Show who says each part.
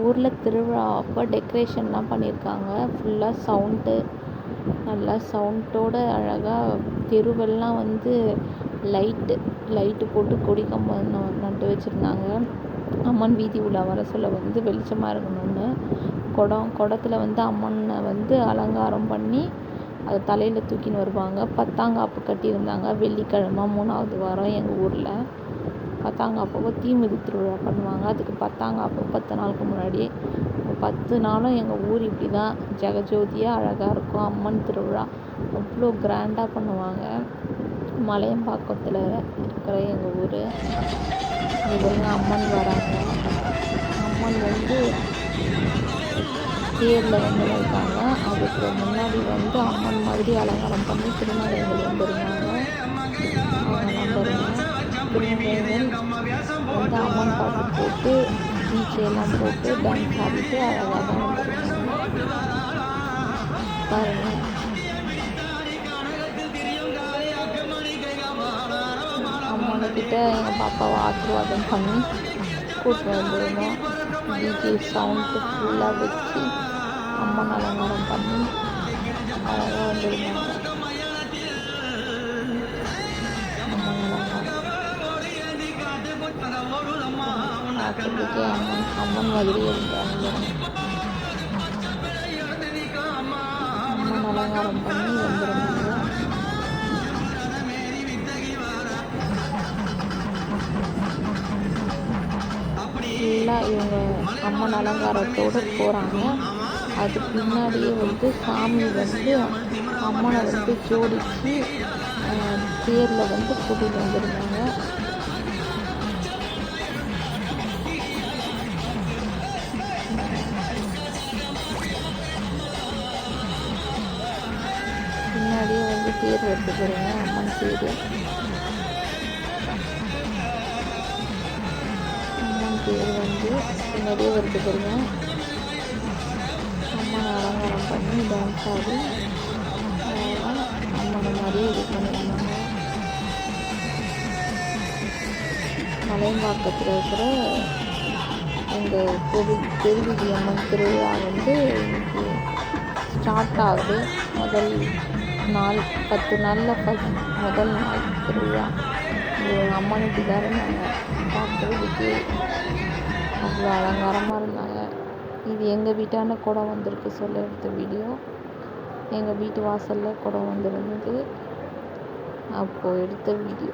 Speaker 1: ஊரில் திருவிழா அப்போ டெக்கரேஷன்லாம் பண்ணியிருக்காங்க. ஃபுல்லாக சவுண்டு, நல்லா சவுண்டோடு அழகாக தெருவெல்லாம் வந்து லைட்டு போட்டு கொடி கம்பம் நட்டு வச்சுருந்தாங்க. அம்மன் வீதி உலா வர சொல்ல வந்து வெளிச்சமாக இருக்கணும்னு குடத்தில் வந்து அம்மனை வந்து அலங்காரம் பண்ணி அதை தலையில் தூக்கின்னு வருவாங்க. பத்தாங்காப்பு கட்டியிருந்தாங்க. வெள்ளிக்கிழமை 3வது வாரம் எங்கள் ஊரில் பத்தாங்காப்போ தீமிதி திருவிழா பண்ணுவாங்க. அதுக்கு பத்தாங்காப்பு 10 நாளுக்கு முன்னாடி 10 நாளும் எங்கள் ஊர் இப்படி தான் ஜெகஜோதியாக அழகாக இருக்கும். அம்மன் திருவிழா அவ்வளோ கிராண்டாக பண்ணுவாங்க. மலையம்பாக்கத்தில் இருக்கிற எங்கள் ஊர். இதெல்லாம் அம்மன் வராங்க. அம்மன் வந்து தேரில் வந்து வைப்பாங்க. அதுக்கு முன்னாடி வந்து அம்மன் மாதிரி அலங்காரம் பண்ணி திருநங்கைகள் வந்துருந்தாங்க. அவங்க நம்பருங்க. திருநங்கைகள் வந்து அம்மன் பாட்டு போட்டு டிஜேலாம் போட்டு டான்ஸ் ஆடிட்டு அழகாக தான் வந்துருக்காங்க. பாருங்கள், அம்மனுக்கிட்ட எங்கள் பாப்பாவை ஆசீர்வாதம் பண்ணி கூப்பிட்டு வந்துருந்தோம். டிஜே சவுண்டு ஃபுல்லாக வச்சு அம்மன் அலங்காரம் பண்ணி அழகாக வந்துருந்தாங்க. அம்மன் அலங்காரம் பார்த்துக்கிட்டே அம்மன் மாதிரி இருந்தாங்க. அம்மன் அலங்காரம் பண்ணி வந்துருந்தாங்க. ஃபுல்லாக இவங்க அம்மன் அலங்காரத்தோடு போகிறாங்க. அது பின்னாடியே வந்து சாமி வந்து அம்மனை வந்து ஜோடித்து தேரில் வந்து கூட்டிகிட்டு வந்துருந்தாங்க. பின்னாடியே வந்து தேர் எடுத்து போகிறாங்க. அம்மன் தேர் வந்து பின்னாடியே வருது பாருங்க. அம்மனை அலங்காரம் பண்ணி டான்ஸ் ஆடி அம்மனை மாதிரியே இது பண்ணியிருந்தாங்க. மலையம்பாக்கத்தில் இருக்கிற எங்கள் பெருவிதி அம்மன் திருவிழா வந்து இன்னைக்கு ஸ்டார்ட் ஆகுது. முதல் நாள் 10 நாளில் முதல் நாள் திருவிழா. அம்மனுக்கு தான் நாங்கள் பார்க்குறதுக்கு அவ்வளோ அலங்காரமாக இருந்தாங்க. இது எங்கள் வீட்டான குடம் வந்திருக்கு சொல்ல எடுத்த வீடியோ. எங்கள் வீட்டு வாசலில் குடம் வந்திருந்தது அப்போது எடுத்த வீடியோ.